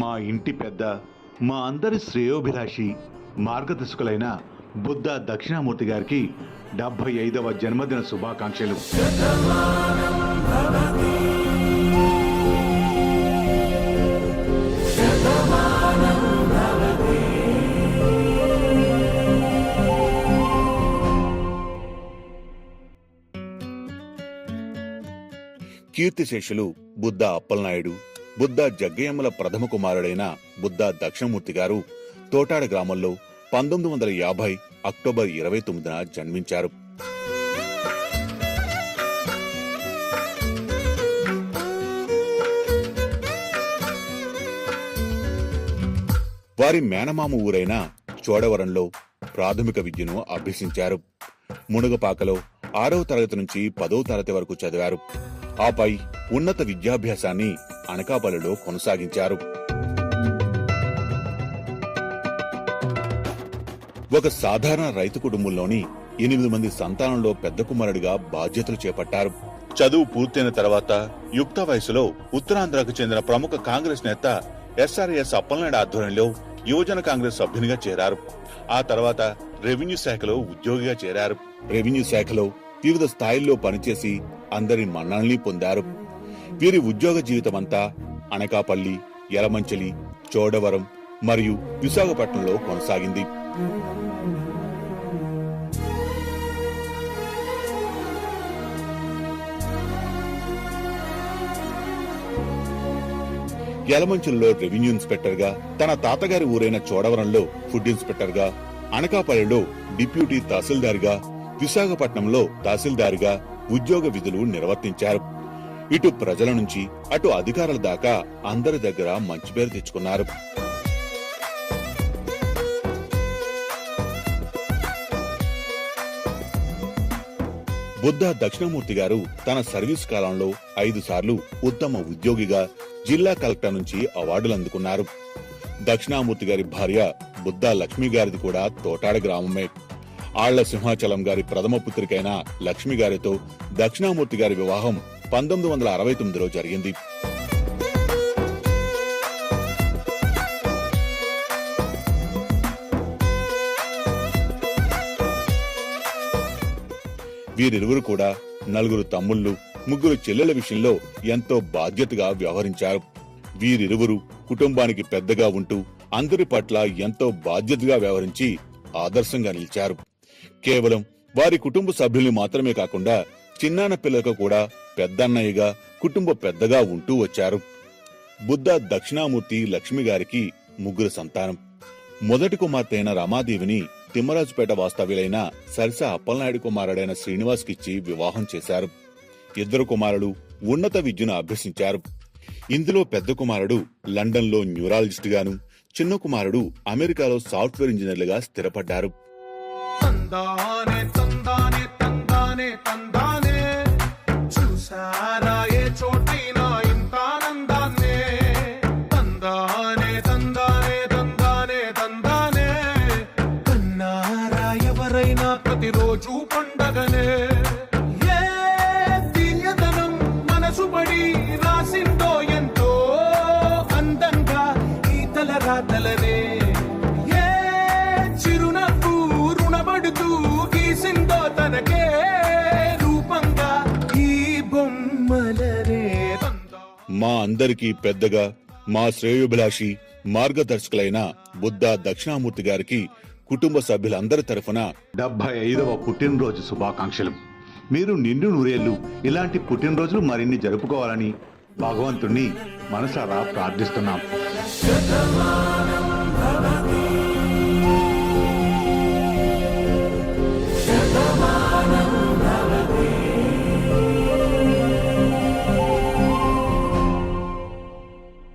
మా ఇంటి పెద్ద, మా అందరి శ్రేయోభిలాషి, మార్గదర్శకులైన బుద్ధ దక్షిణామూర్తి గారికి 75వ జన్మదిన శుభాకాంక్షలు. కీర్తిశేషులు బుద్ధ అప్పలనాయుడు, బుద్ధ జగ్గయ్యమ్మల ప్రథమ కుమారుడైన బుద్ధ దక్షిణమూర్తి గారు తోటాడ గ్రామంలో 1950 అక్టోబర్ 29న జన్మించారు. వారి మేనమామ ఊరైన చోడవరంలో ప్రాథమిక విద్యను అభ్యసించారు. మునగపాకలో 6వ తరగతి నుంచి 10వ తరగతి వరకు చదివారు. ఆపై ఉన్నత విద్యాభ్యాసాన్ని అనకాపల్లిలో కొనసాగించారు. ఒక సాధారణ రైతు కుటుంబంలోని 8 మంది సంతానంలో పెద్ద కుమారుడిగా బాధ్యతలు చేపట్టారు. చదువు పూర్తయిన తర్వాత యుక్త వయసులో ఉత్తరాంధ్రకు చెందిన ప్రముఖ కాంగ్రెస్ నేత ఎస్ఆర్ఎస్ అప్పలనాయుడు ఆధ్వర్యంలో యువజన కాంగ్రెస్ సభ్యునిగా చేరారు. ఆ తర్వాత రెవెన్యూ శాఖలో ఉద్యోగిగా చేరారు. రెవెన్యూ శాఖలో వివిధ స్థాయిల్లో పనిచేసి అందరి మన్ననల్ని పొందారు. వీరి ఉద్యోగ జీవితమంతా అనకాపల్లి, యలమంచిలి, చోడవరం మరియు విశాఖపట్నంలో కొనసాగింది. యలమంచిలిలో రెవెన్యూ ఇన్స్పెక్టర్ గా, తన తాతగారి ఊరైన చోడవరంలో ఫుడ్ ఇన్స్పెక్టర్ గా, అనకాపల్లిలో డిప్యూటీ తహసీల్దార్ గా, విశాఖపట్నంలో తహసీల్దార్గా ఉద్యోగ విధులు నిర్వర్తించారు. ఇటు ప్రజల నుంచి అటు అధికారుల దాకా అందరి దగ్గర మంచి పేరు తెచ్చుకున్నారు. బుద్ధ దక్షిణమూర్తి గారు తన సర్వీస్ కాలంలో 5 సార్లు ఉత్తమ ఉద్యోగిగా జిల్లా కలెక్టర్ నుంచి అవార్డులు అందుకున్నారు. దక్షిణామూర్తి గారి భార్య బుద్ధ లక్ష్మి గారిది కూడా తోటాడ గ్రామమే. ఆళ్ల సింహాచలం గారి ప్రథమ పుత్రికైన లక్ష్మి గారితో దక్షిణామూర్తి గారి వివాహం 1969లో జరిగింది. వీరిరువురు కూడా 4 తమ్ముళ్లు, 3 చెల్లెల విషయంలో ఎంతో బాధ్యతగా వ్యవహరించారు. వీరిరువురు కుటుంబానికి పెద్దగా ఉంటూ అందరి పట్ల ఎంతో బాధ్యతగా వ్యవహరించి ఆదర్శంగా నిలిచారు. కేవలం వారి కుటుంబ సభ్యుల్ని మాత్రమే కాకుండా చిన్నాన్న పిల్లలకు కూడా పెద్దన్నయ్యగా, కుటుంబ పెద్దగా ఉంటూ వచ్చారు. బుద్ధ దక్షిణామూర్తి లక్ష్మి గారికి 3 సంతానం. మొదటి కుమార్తె అయిన రమాదేవిని తిమ్మరాజుపేట వాస్తవ్యులైన సరిస అప్పలనాయుడు కుమారుడైన శ్రీనివాస్ కిచ్చి వివాహం చేశారు. 2 కుమారులు ఉన్నత విద్యను అభ్యసించారు. ఇందులో పెద్ద కుమారుడు లండన్లో న్యూరాలజిస్ట్ గాను, చిన్న కుమారుడు అమెరికాలో సాఫ్ట్వేర్ ఇంజనీర్లుగా స్థిరపడ్డారు. తందానే తందానే తందానే తందానే చూసారా ఏ చోటైనా ఇంత ఆనందాన్నే. తందానే తందానే తందానే తందానే కన్నారా ఎవరైనా ప్రతిరోజు పండగనే. ఏ తీయదనం మనసు పడి రాసిందో ఎంతో అందంగా ఈ తలరాతలనే. మా అందరికీ పెద్దగా, మా శ్రేయోభిలాషి, మార్గదర్శకులైన బుద్ధ దక్షిణామూర్తి గారికి కుటుంబ సభ్యులందరి తరఫున 75వ పుట్టినరోజు శుభాకాంక్షలు. మీరు నిండు నూరేళ్లు ఇలాంటి పుట్టినరోజులు మరిన్ని జరుపుకోవాలని భగవంతుణ్ణి మనసారా ప్రార్థిస్తున్నాం.